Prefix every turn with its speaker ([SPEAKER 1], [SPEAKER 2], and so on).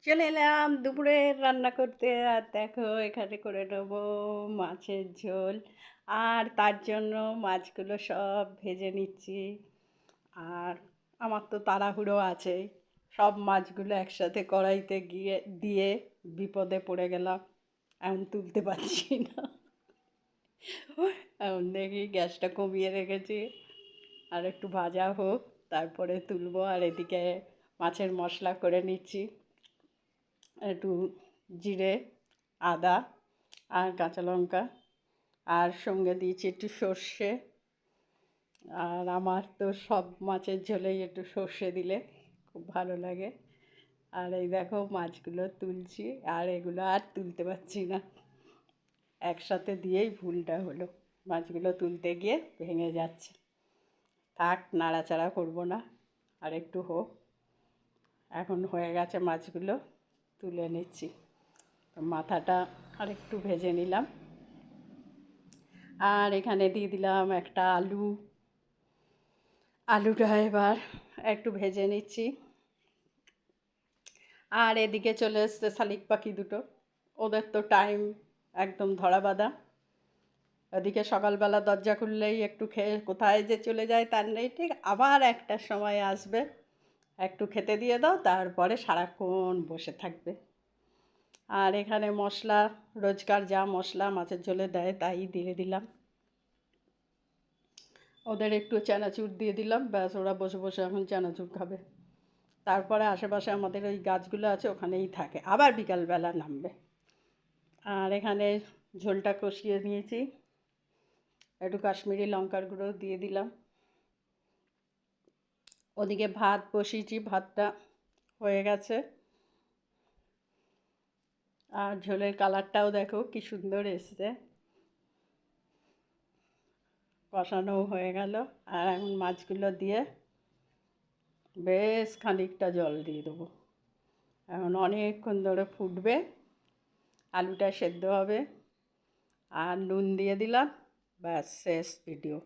[SPEAKER 1] চলে এলাম দুপুরের রান্না করতে। আর দেখো এখানে করে নেবো মাছের ঝোল। আর তার জন্য মাছগুলো সব ভেজে নিচ্ছি। আর আমার তো তাড়াহুড়ো আছে, সব মাছগুলো একসাথে কড়াইতে গিয়ে দিয়ে বিপদে পড়ে গেলাম। এখন তুলতে পারছি না। এখন দেখি গ্যাসটা কমিয়ে রেখেছি, আর একটু ভাজা হোক তারপরে তুলবো। আর এদিকে মাছের মশলা করে নিচ্ছি, একটু জিরে, আদা আর কাঁচা লঙ্কা, আর সঙ্গে দিয়েছি একটু সর্ষে। আর আমার তো সব মাছের ঝোলেই একটু সর্ষে দিলে খুব ভালো লাগে। আর এই দেখো মাছগুলো তুলছি, আর এগুলো আর তুলতে পারছি না, একসাথে দিয়েই ভুলটা হলো। মাছগুলো তুলতে গিয়ে ভেঙে যাচ্ছে। থাক, নাড়াচাড়া করবো না, আর একটু হোক। এখন হয়ে গেছে, মাছগুলো তুলে নিচ্ছি। মাথাটা আর একটু ভেজে নিলাম। আর এখানে দিয়ে দিলাম একটা আলু। আলুটা এবার একটু ভেজে নিচ্ছি। আর এদিকে চলে এসছে শালিক পাখি দুটো। ওদের তো টাইম একদম ধরা বাঁধা। ওদিকে সকালবেলা দরজা খুললেই একটু খেয়ে কোথায় যে চলে যায় তার নেই ঠিক। আবার একটার সময় আসবে, একটু খেতে দিয়ে দাও, তারপরে সারাক্ষণ বসে থাকবে। আর এখানে মশলা, রোজকার যা মশলা মাছের ঝোলে দেয় তাই দিয়ে দিলাম। ওদের একটু চানাচুর দিয়ে দিলাম, ব্যাস ওরা বসে বসে এখন চানাচুর খাবে। তারপরে আশেপাশে আমাদের ওই গাছগুলো আছে, ওখানেই থাকে, আবার বিকালবেলা নামবে। আর এখানে ঝোলটা কষিয়ে নিয়েছি, একটু কাশ্মীরি লঙ্কার গুঁড়ো দিয়ে দিলাম। ওদিকে ভাত বসিয়েছি, ভাতটা হয়ে গেছে। আর ঝোলের কালারটাও দেখো কি সুন্দর এসছে, কষানোও হয়ে গেল। আর এখন মাছগুলো দিয়ে বেশ খানিকটা জল দিয়ে দেবো। এখন অনেকক্ষণ ধরে ফুটবে, আলুটা সেদ্ধ হবে। আর নুন দিয়ে দিলাম, ব্যাস শেষ ভিডিও।